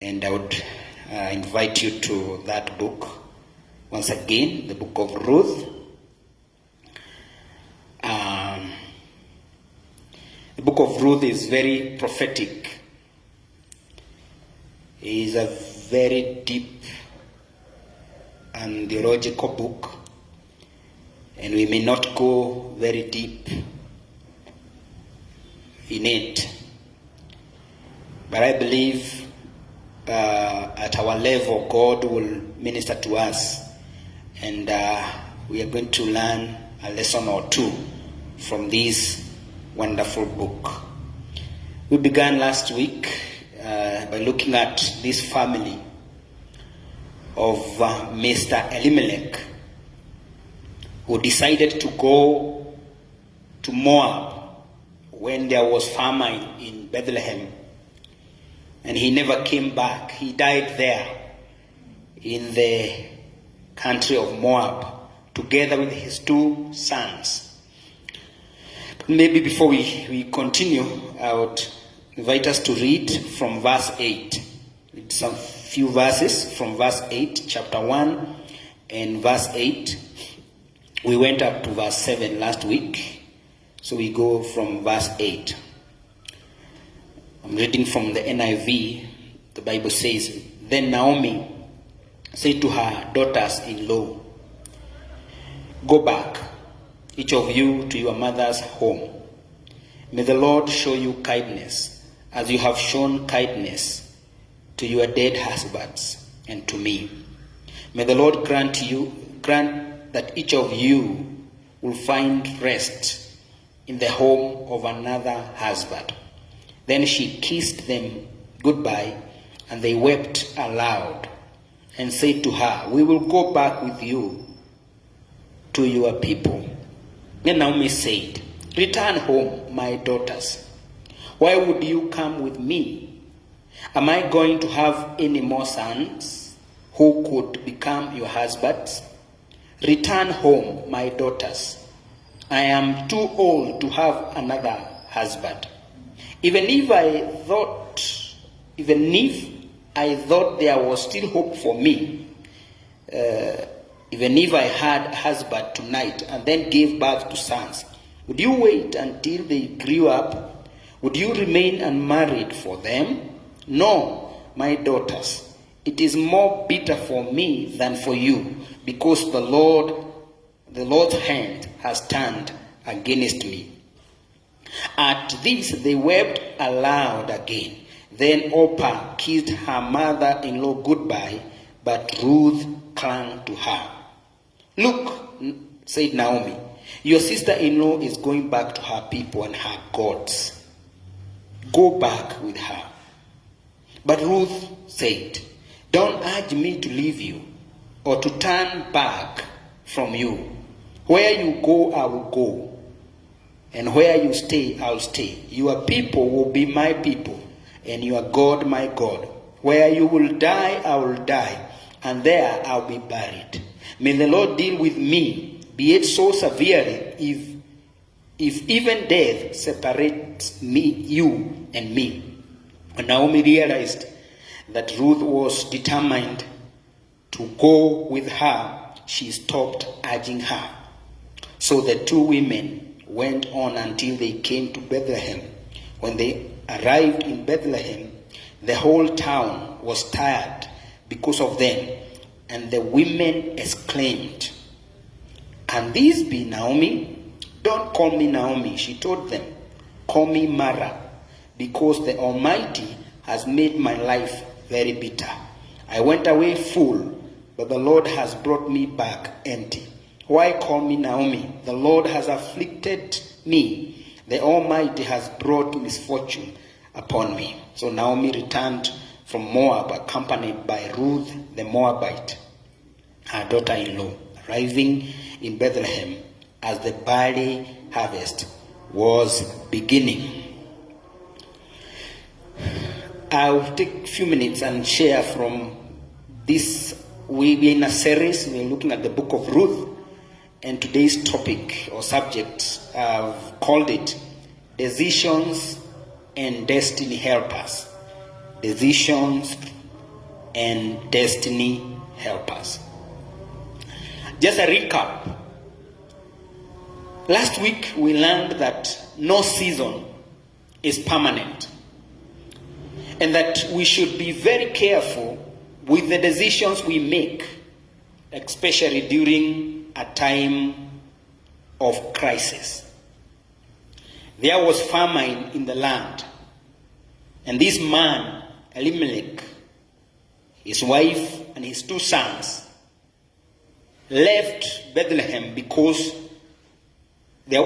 And I would invite you to that book once again, the book of Ruth. The book of Ruth is very prophetic. It is a very deep and theological book, and we may not go very deep in it, but I believe at our level God will minister to us, and we are going to learn a lesson or two from this wonderful book. We began last week by looking at this family of Mr. Elimelech, who decided to go to Moab when there was famine in Bethlehem, and he never came back. He died there in the country of Moab together with his two sons. Maybe before we continue, I would invite us to read from verse 8. Read some few verses from verse 8, chapter 1 and verse 8. We went up to verse 7 last week, so we go from verse 8. I'm reading from the NIV. The Bible says, "Then Naomi said to her daughters-in-law, 'Go back, each of you, to your mother's home. May the Lord show you kindness, as you have shown kindness to your dead husbands and to me. May the Lord grant that each of you will find rest in the home of another husband.' Then she kissed them goodbye, and they wept aloud and said to her, 'We will go back with you to your people.' Then Naomi said, 'Return home, my daughters. Why would you come with me? Am I going to have any more sons who could become your husbands? Return home, my daughters. I am too old to have another husband. Even if I thought there was still hope for me, even if I had a husband tonight and then gave birth to sons, would you wait until they grew up? Would you remain unmarried for them? No, my daughters. It is more bitter for me than for you, because the Lord's hand has turned against me.' At this they wept aloud again. Then Orpah kissed her mother-in-law goodbye, but Ruth clung to her. 'Look,' said Naomi, 'your sister-in-law is going back to her people and her gods. Go back with her.' But Ruth said, 'Don't urge me to leave you or to turn back from you. Where you go, I will go, and where you stay, I'll stay. Your people will be my people, and your God my God. Where you will die, I will die, and there I'll be buried. May the Lord deal with me, be it so severely, if even death separates you and me.' When Naomi realized that Ruth was determined to go with her, she stopped urging her. So the two women went on until they came to Bethlehem. When they arrived in Bethlehem, the whole town was tired because of them, and the women exclaimed, 'Can this be Naomi?' 'Don't call me Naomi,' she told them. 'Call me Mara, because the Almighty has made my life very bitter. I went away full, but the Lord has brought me back empty. Why call me Naomi? The Lord has afflicted me. The Almighty has brought misfortune upon me.' So Naomi returned from Moab, accompanied by Ruth the Moabite, her daughter-in-law, arriving in Bethlehem as the barley harvest was beginning. I'll take a few minutes and share from this. We're in a series. We're looking at the book of Ruth, and today's topic or subject, I've called it Decisions and Destiny Helpers. Decisions and destiny helpers. Just a recap. Last week we learned that no season is permanent, and that we should be very careful with the decisions we make, especially during a time of crisis. There was famine in the land, and this man, Elimelech, his wife and his 2 sons, left Bethlehem because there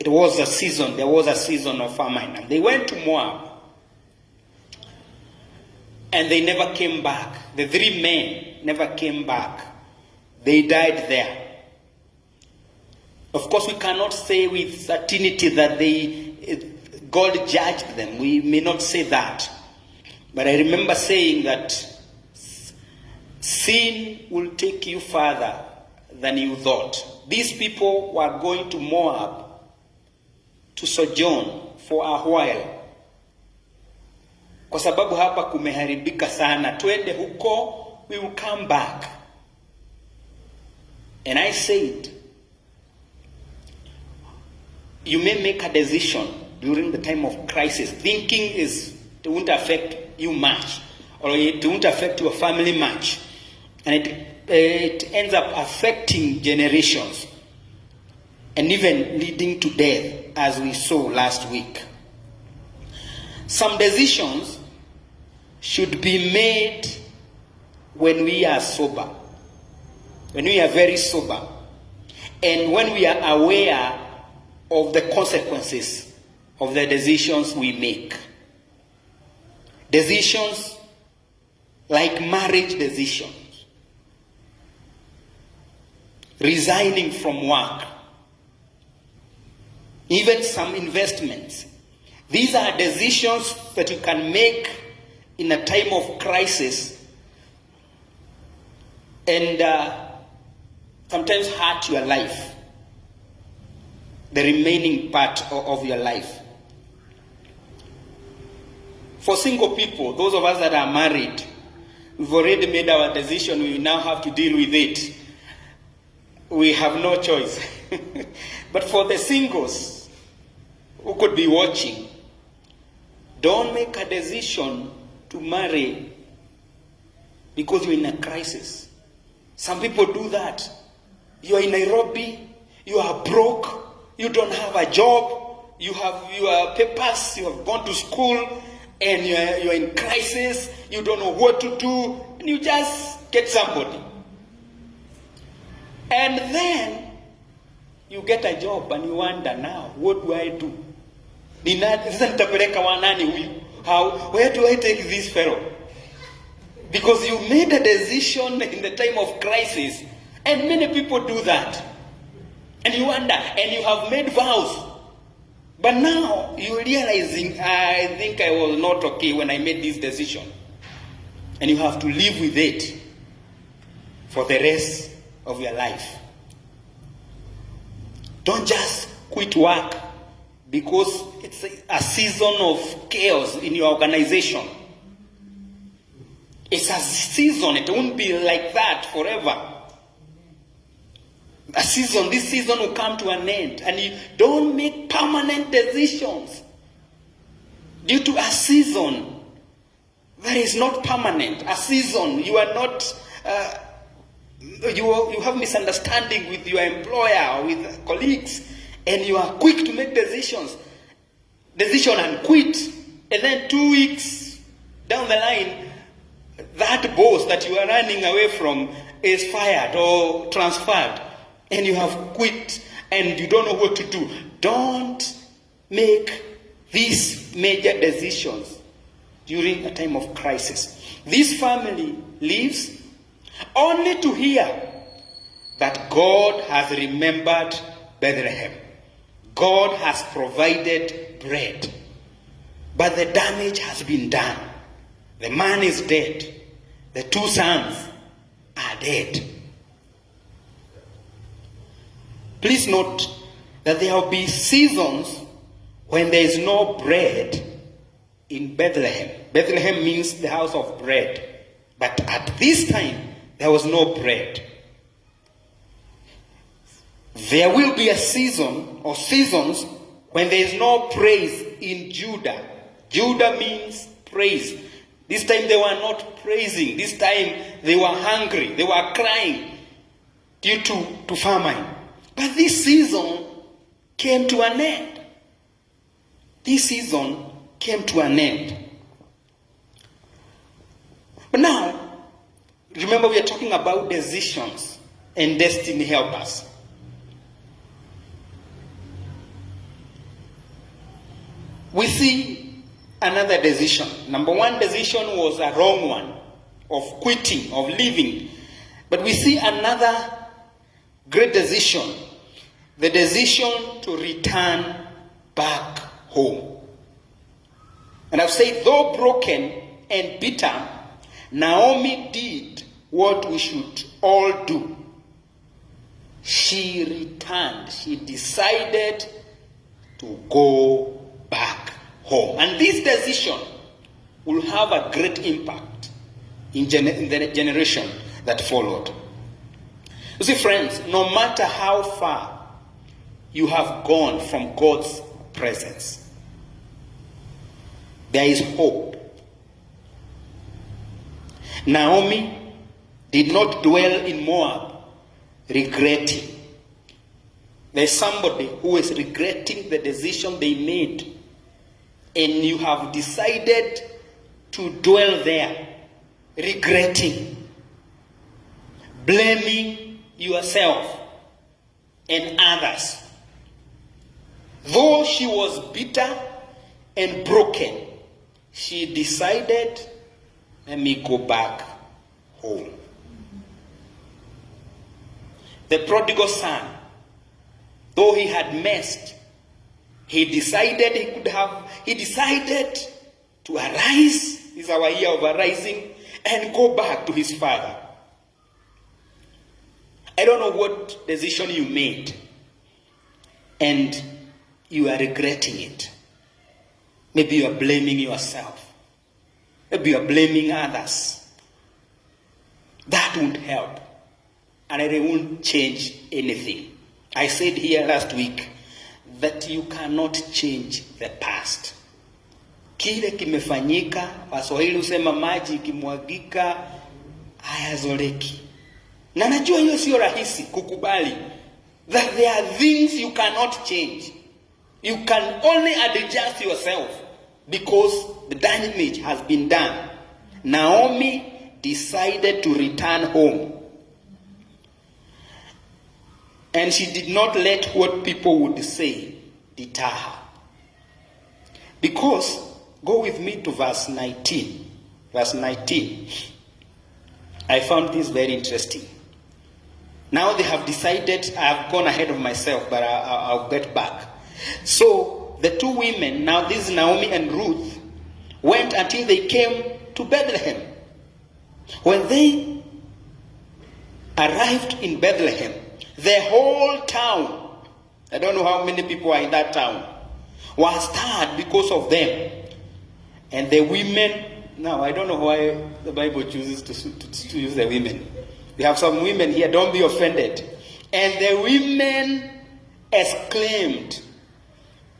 was a season of famine, and they went to Moab, and they never came back. The 3 men never came back. They died there. Of course, we cannot say with certainty that God judged them. We may not say that. But I remember saying that sin will take you further than you thought. These people were going to Moab to sojourn for a while. Kwa sababu hapa kumeharibika sana, twende huko, we will come back. And I said, you may make a decision during the time of crisis, thinking it won't affect you much, or it won't affect your family much, and it ends up affecting generations, and even leading to death, as we saw last week. Some decisions should be made when we are sober, when we are very sober, and when we are aware of the consequences of the decisions we make. Decisions like marriage decisions, resigning from work, even some investments. These are decisions that you can make in a time of crisis and sometimes hurt your life, the remaining part of your life. For single people, those of us that are married, we've already made our decision. We now have to deal with it. We have no choice. But for the singles who could be watching, don't make a decision to marry because you're in a crisis. Some people do that. You are in Nairobi, you are broke, you don't have a job, you have your papers, you have gone to school, and you're in crisis, you don't know what to do, and you just get somebody. And then you get a job and you wonder, now, what do I do? Where do I take this fellow? Because you made a decision in the time of crisis, and many people do that. And you wonder, and you have made vows. But now you're realizing, I think I was not okay when I made this decision. And you have to live with it for the rest of your life. Don't just quit work because it's a season of chaos in your organization. It's a season. It won't be like that forever. This season will come to an end. And you don't make permanent decisions due to a season that is not permanent. A season, you are not, you have misunderstanding with your employer or with colleagues, and you are quick to make decision and quit. And then 2 weeks down the line, that boss that you are running away from is fired or transferred. And you have quit and you don't know what to do. Don't make these major decisions during a time of crisis. This family lives only to hear that God has remembered Bethlehem. God has provided bread. But the damage has been done. The man is dead. The 2 sons are dead. Please note that there will be seasons when there is no bread in Bethlehem. Bethlehem means the house of bread. But at this time, there was no bread. There will be a season or seasons when there is no praise in Judah. Judah means praise. This time they were not praising. This time they were hungry. They were crying due to famine. But this season came to an end. This season came to an end. But now, remember we are talking about decisions and destiny helpers. We see another decision. Number one decision was a wrong one of quitting, of leaving. But we see another great decision, the decision to return back home. And I've said, though broken and bitter, Naomi did what we should all do. She returned. She decided to go back home. And this decision will have a great impact in the generation that followed. You see, friends, no matter how far you have gone from God's presence, there is hope. Naomi did not dwell in Moab regretting. There's somebody who is regretting the decision they made, and you have decided to dwell there, regretting, blaming yourself and others. Though she was bitter and broken, she decided, let me go back home. The prodigal son, though he had messed, he decided to arise. It's our year of arising and go back to his father. I don't know what decision you made and you are regretting it. Maybe you are blaming yourself. Maybe you are blaming others. That won't help. And it won't change anything. I said here last week that you cannot change the past. Kile kimefanyika, Waswahili husema maji ikimwagika hayazoleki. Na najua hiyo sio rahisi kukubali that there are things you cannot change. You can only adjust yourself because the damage has been done. Naomi decided to return home. And she did not let what people would say deter her. Because, go with me to verse 19. Verse 19. I found this very interesting. Now they have decided, I have gone ahead of myself, but I'll get back. So, the two women, now this is Naomi and Ruth, went until they came to Bethlehem. When they arrived in Bethlehem, the whole town, I don't know how many people are in that town, was stirred because of them. And the women, now I don't know why the Bible chooses to use the women. We have some women here, don't be offended. And the women exclaimed.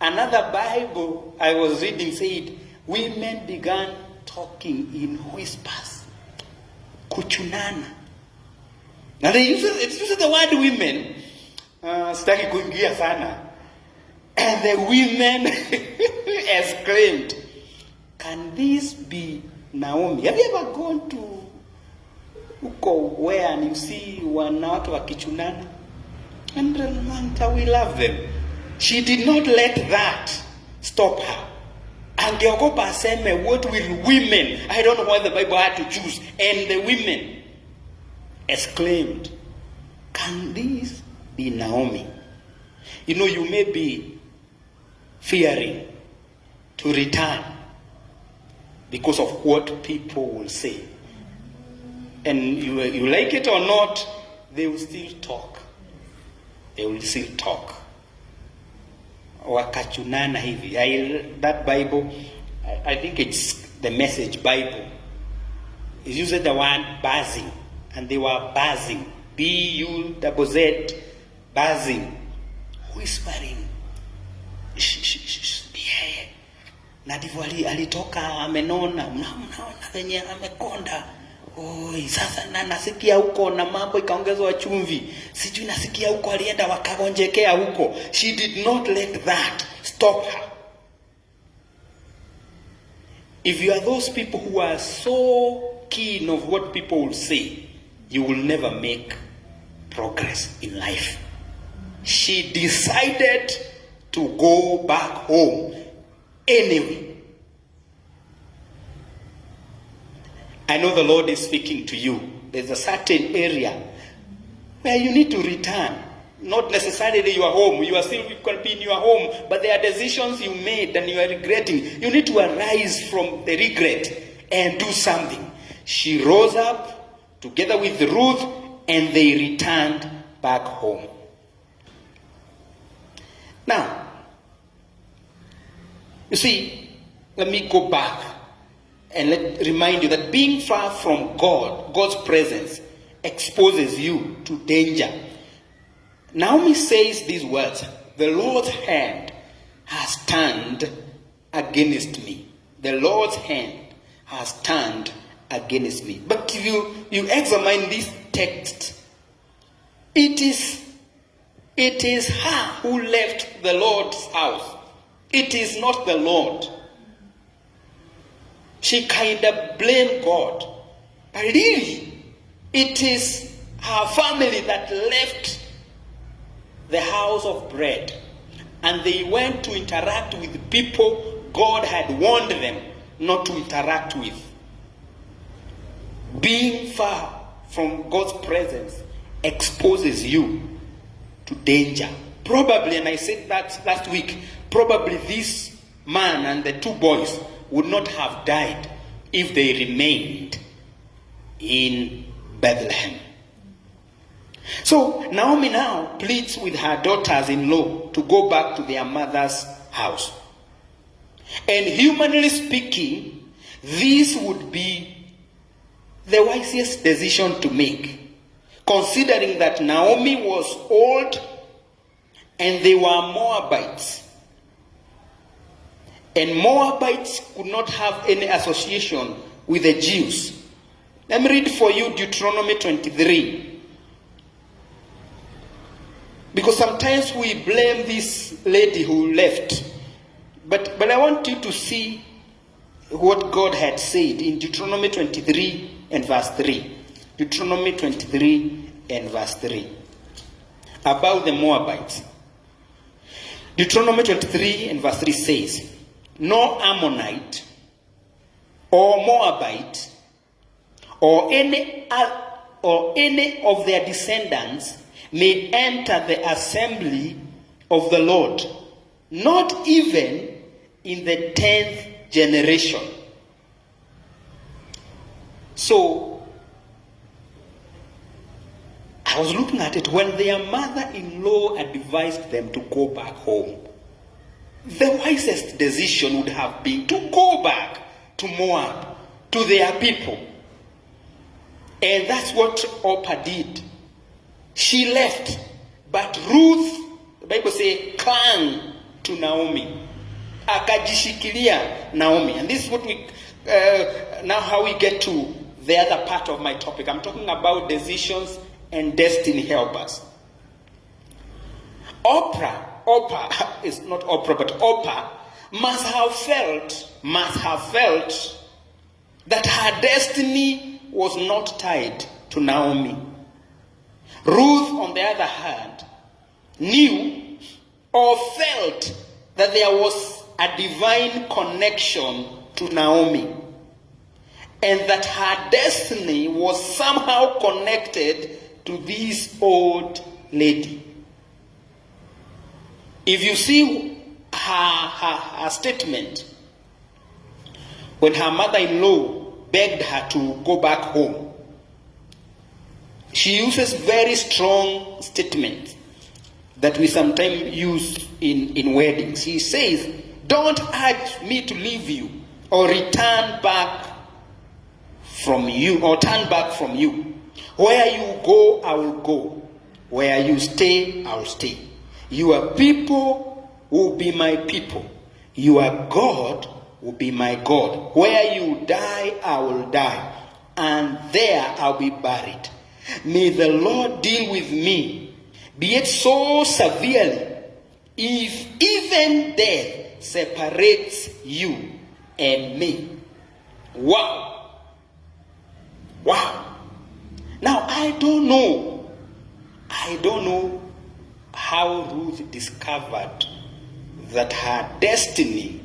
Another Bible I was reading said, women began talking in whispers. Kuchunana. Now it uses the word women. Sitaki kuingia sana. And the women exclaimed, can this be Naomi? Have you ever gone to uko where and you see wanawake wakichunana? And we love them. She did not let that stop her. Angeogopa aseme, what will women? I don't know why the Bible had to choose. And the women exclaimed, can this be Naomi? You know, you may be fearing to return because of what people will say. And you like it or not, they will still talk. They will still talk. Wakachunana hivi. That Bible, I think it's the Message Bible. He uses the word buzzing, and they were buzzing. B-U-Z-Z, buzzing. Whispering. Yeah. Na ndivyo alitoka amenona, mnaona venye amekonda. Oi, sasa na nasikia huko na mambo ikaongezwa chumvi. Sijui nasikia huko alienda wakagonjekea huko. She did not let that stop her. If you are those people who are so keen of what people will say, you will never make progress in life. She decided to go back home anyway. I know the Lord is speaking to you. There's a certain area where you need to return. Not necessarily your home. You are still going to be in your home, but there are decisions you made and you are regretting. You need to arise from the regret and do something. She rose up together with Ruth and they returned back home. Now, you see, let me go back and remind you that being far from God, God's presence, exposes you to danger. Naomi says these words, the Lord's hand has turned against me. The Lord's hand has turned against me. But if you examine this text, it is her who left the Lord's house. It is not the Lord. She kind of blamed God. But really, it is her family that left the house of bread. And they went to interact with people God had warned them not to interact with. Being far from God's presence exposes you to danger. Probably, and I said that last week, probably this man and the two boys would not have died if they remained in Bethlehem. So Naomi now pleads with her daughters-in-law to go back to their mother's house. And humanly speaking, this would be the wisest decision to make, considering that Naomi was old and they were Moabites. And Moabites could not have any association with the Jews. Let me read for you Deuteronomy 23. Because sometimes we blame this lady who left. But I want you to see what God had said in Deuteronomy 23 and verse 3. Deuteronomy 23 and verse 3. About the Moabites. Deuteronomy 23 and verse 3 says, no Ammonite or Moabite or any of their descendants may enter the assembly of the Lord, not even in the 10th generation. So, I was looking at it when their mother-in-law advised them to go back home. The wisest decision would have been to go back to Moab, to their people. And that's what Orpah did. She left, but Ruth, the Bible says, clung to Naomi. Akajishikilia Naomi. And this is what we, now how we get to the other part of my topic. I'm talking about decisions and destiny helpers. Orpah is not Oprah, but Orpah must have felt that her destiny was not tied to Naomi. Ruth, on the other hand, knew or felt that there was a divine connection to Naomi, and that her destiny was somehow connected to this old lady. If you see her statement, when her mother-in-law begged her to go back home, she uses very strong statements that we sometimes use in weddings. She says, don't urge me to leave you or return back from you, or turn back from you. Where you go, I will go. Where you stay, I will stay. Your people will be my people. Your God will be my God. Where you die, I will die, and there I'll be buried. May the Lord deal with me, be it so severely, if even death separates you and me. Wow. Wow. Now, I don't know how Ruth discovered that her destiny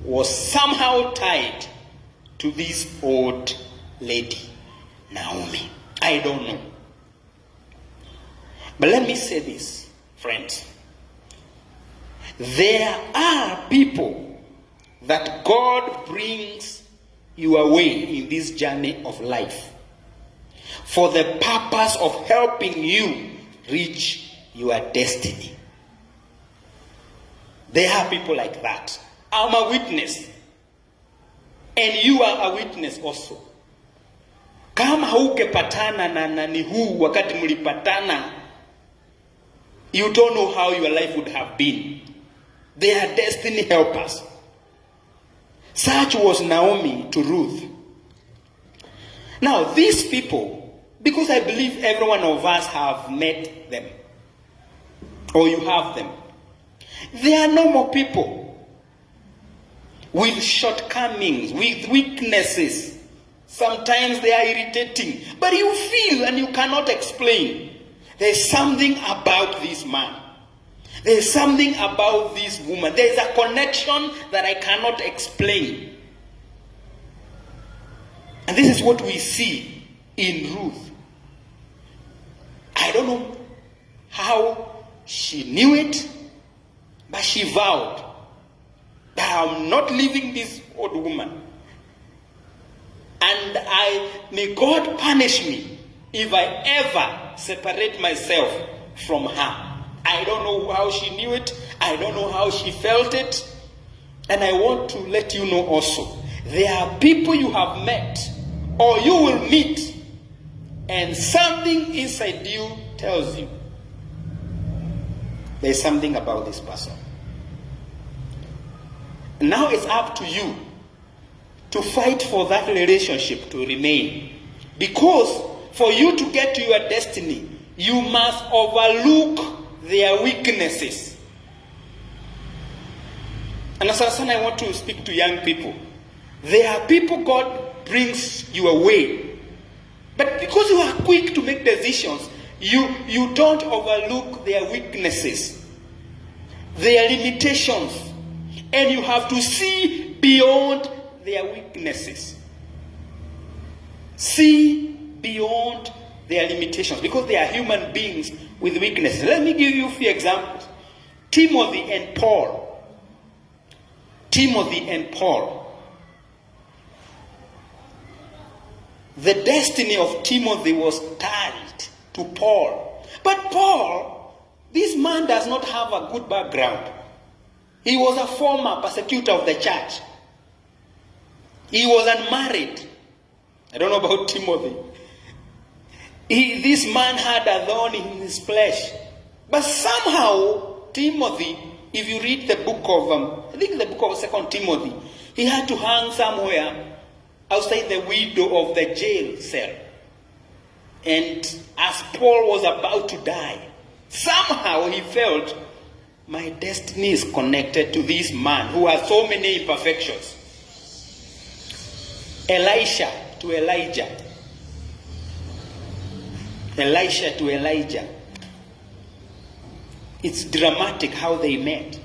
was somehow tied to this old lady, Naomi. I don't know. But let me say this, friends. There are people that God brings your way in this journey of life for the purpose of helping you reach your destiny. There are people like that. I'm a witness. And you are a witness also. Kama haukepatana na nani huu wakati mlipatana, you don't know how your life would have been. They are destiny helpers. Such was Naomi to Ruth. Now, these people, because I believe every one of us have met them, or you have them, they are normal people with shortcomings, with weaknesses. Sometimes they are irritating, but you feel and you cannot explain. There's something about this man. There's something about this woman. There's a connection that I cannot explain. And this is what we see in Ruth. I don't know how she knew it, but she vowed that I'm not leaving this old woman. And may God punish me if I ever separate myself from her. I don't know how she knew it. I don't know how she felt it. And I want to let you know also, there are people you have met or you will meet, and something inside you tells you there's something about this person. Now it's up to you to fight for that relationship to remain. Because for you to get to your destiny, you must overlook their weaknesses. And as I want to speak to young people. There are people God brings your way. But because you are quick to make decisions, you don't overlook their weaknesses, their limitations. And you have to see beyond their weaknesses. See beyond their limitations, because they are human beings with weaknesses. Let me give you a few examples. Timothy and Paul. Timothy and Paul. The destiny of Timothy was tied to Paul. But Paul, this man does not have a good background. He was a former persecutor of the church. He was unmarried. I don't know about Timothy. This man had a thorn in his flesh. But somehow, Timothy, if you read the book of, I think the book of 2 Timothy, he had to hang somewhere outside the window of the jail cell. And as Paul was about to die, somehow he felt, my destiny is connected to this man who has so many imperfections. Elisha to Elijah. Elisha to Elijah. It's dramatic how they met.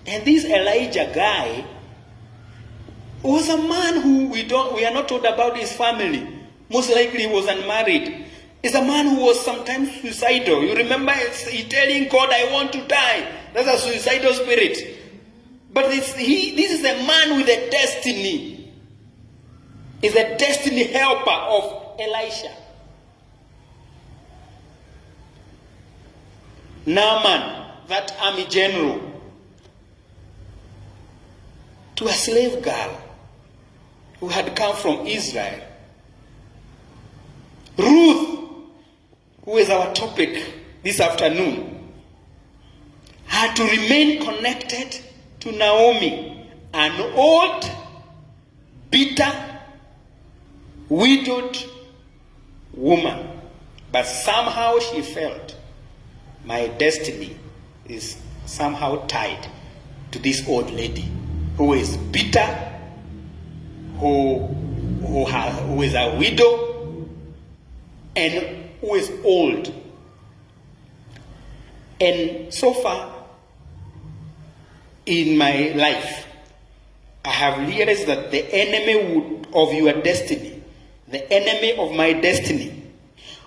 And this Elijah guy was a man who we are not told about his family. Most likely he was unmarried. He's a man who was sometimes suicidal. You remember he telling God, I want to die. That's a suicidal spirit. But this is a man with a destiny. He's a destiny helper of Elisha. Naaman, that army general, to a slave girl who had come from Israel who is our topic this afternoon, had to remain connected to Naomi, an old, bitter, widowed woman. But somehow she felt, my destiny is somehow tied to this old lady who is bitter, who is a widow, and who is old. And so far in my life, I have realized that the enemy of your destiny, the enemy of my destiny,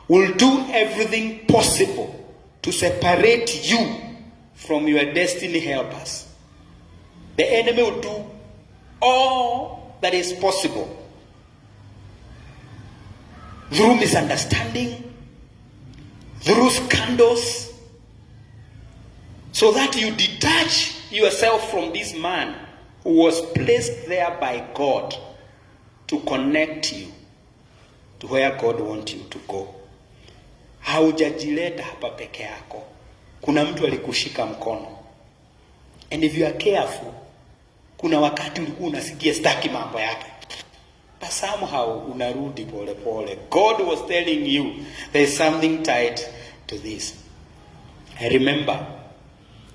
will do everything possible to separate you from your destiny helpers. The enemy will do all that is possible through misunderstanding, through scandals, so that you detach yourself from this man who was placed there by God to connect you to where God wants you to go. Haujajileta hapa peke yako. Kuna mtu alikushika mkono. And if you are careful, kuna wakati ulikuwa unasikia staki mambo yake, but somehow unarudi pole pole. God was telling you there is something tied to this. I remember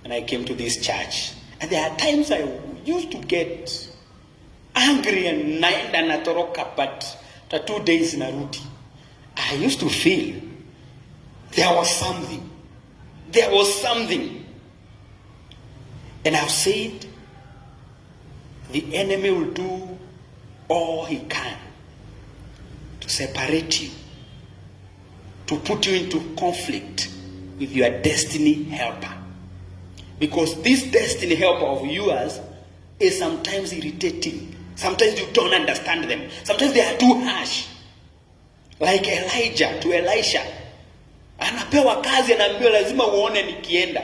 when I came to this church, and there are times I used to get angry and naenda natoroka, but after 2 days narudi. I used to feel there was something. There was something. And I've said, the enemy will do all he can to separate you, to put you into conflict with your destiny helper. Because this destiny helper of yours is sometimes irritating. Sometimes you don't understand them. Sometimes they are too harsh. Like Elijah to Elisha. Anapewa kazi, anaambiwa lazima uone nikienda.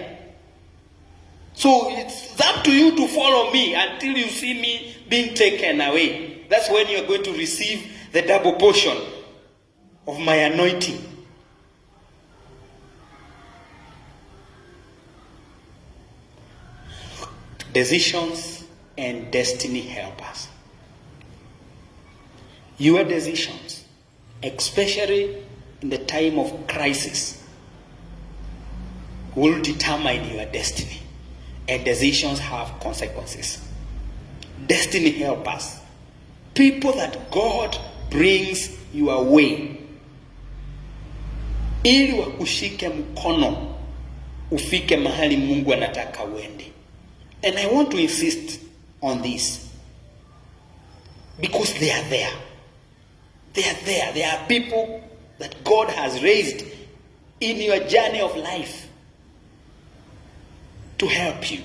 So it's up to you to follow me until you see me being taken away. That's when you are going to receive the double portion of my anointing. Decisions and destiny helpers. Your decisions, especially in the time of crisis, will determine your destiny. And decisions have consequences. Destiny helpers, people that God brings your way, ili wakushike mkono ufike mahali Mungu anataka uende. And I want to insist on this, because they are there. They are there. They are people that God has raised in your journey of life to help you.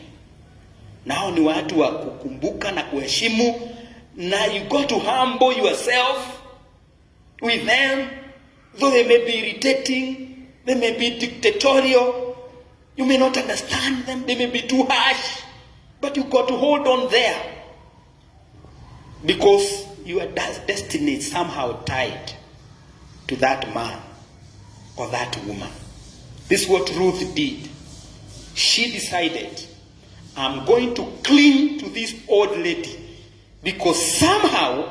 Nao ni watu wa kukumbuka na kuheshimu, na you got to humble yourself with them. Though they may be irritating, they may be dictatorial, you may not understand them, they may be too harsh, but you got to hold on there, because your destiny is somehow tied to that man or that woman. This is what Ruth did. She decided, I'm going to cling to this old lady because somehow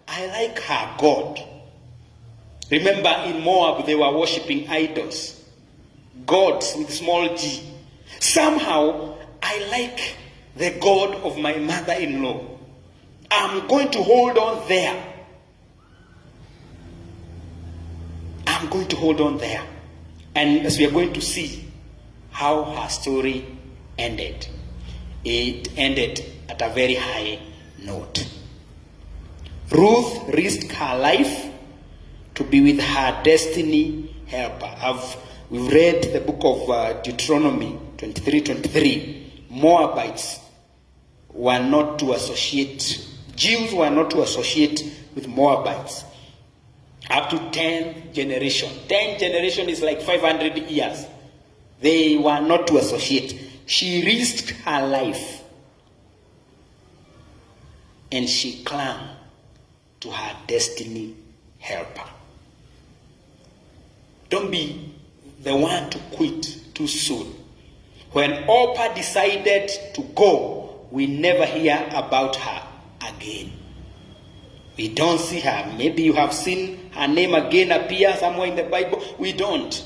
I like her God. Remember, in Moab they were worshipping idols, gods with small g. Somehow I like the God of my mother-in-law. I'm going to hold on there. I'm going to hold on there. And as we are going to see how her story ended, it ended at a very high note. Ruth risked her life to be with her destiny helper. We've read the book of Deuteronomy 23:23. Moabites were not to associate, Jews were not to associate with Moabites up to 10th generation. 10th generation is like 500 years. They were not to associate. She risked her life and she clung to her destiny helper. Don't be the one to quit too soon. When Orpah decided to go, we never hear about her again. We don't see her. Maybe you have seen her name again appear somewhere in the Bible. We don't.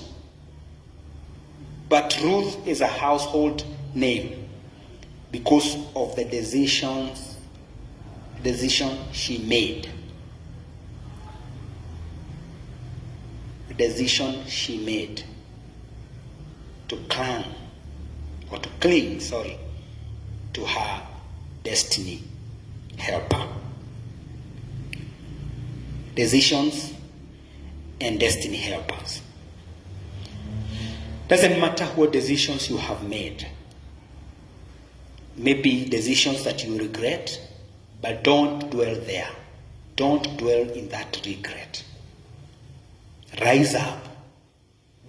But Ruth is a household name because of the decision she made. The decision she made to cling to her destiny helper. Decisions and destiny helpers. Doesn't matter what decisions you have made. Maybe decisions that you regret, but don't dwell there. Don't dwell in that regret. Rise up,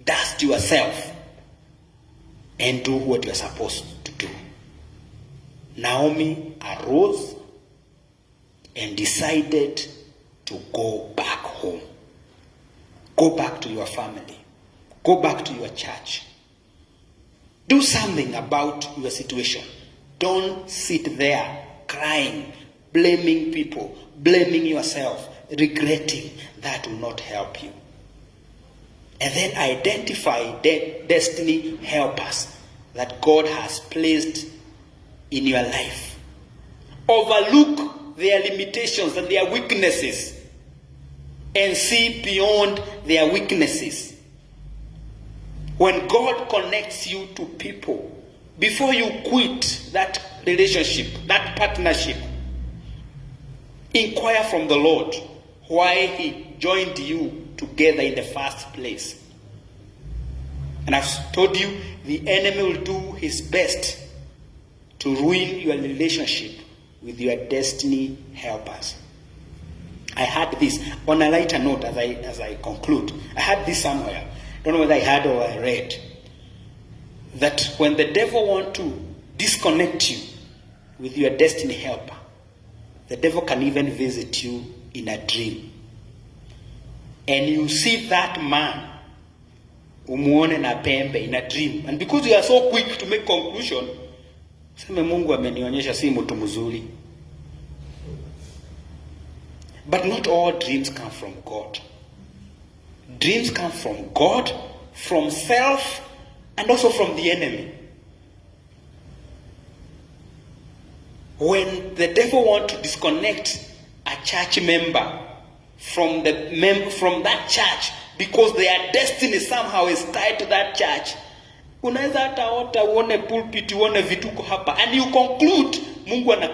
dust yourself, and do what you're supposed to do. Naomi arose and decided to go back home. Go back to your family. Go back to your church. Do something about your situation. Don't sit there crying, blaming people, blaming yourself, regretting. That will not help you. And then identify the destiny helpers that God has placed in your life. Overlook their limitations and their weaknesses and see beyond their weaknesses. When God connects you to people, before you quit that relationship, that partnership, inquire from the Lord why He joined you together in the first place. And I've told you, the enemy will do his best to ruin your relationship with your destiny helpers. I had this on a lighter note as I conclude. I had this somewhere. Don't know whether I had or I read. That when the devil wants to disconnect you with your destiny helper, the devil can even visit you in a dream. And you see that man, umuone na pembe in a dream. And because you are so quick to make conclusion, sema Mungu amenionyesha si mtu mzuri. But not all dreams come from God. Dreams come from God, from self, and also from the enemy. When the devil wants to disconnect a church member from that church because their destiny somehow is tied to that church, unaweza hata uone pulpit, uone vituko hapa, and you conclude Mungu ana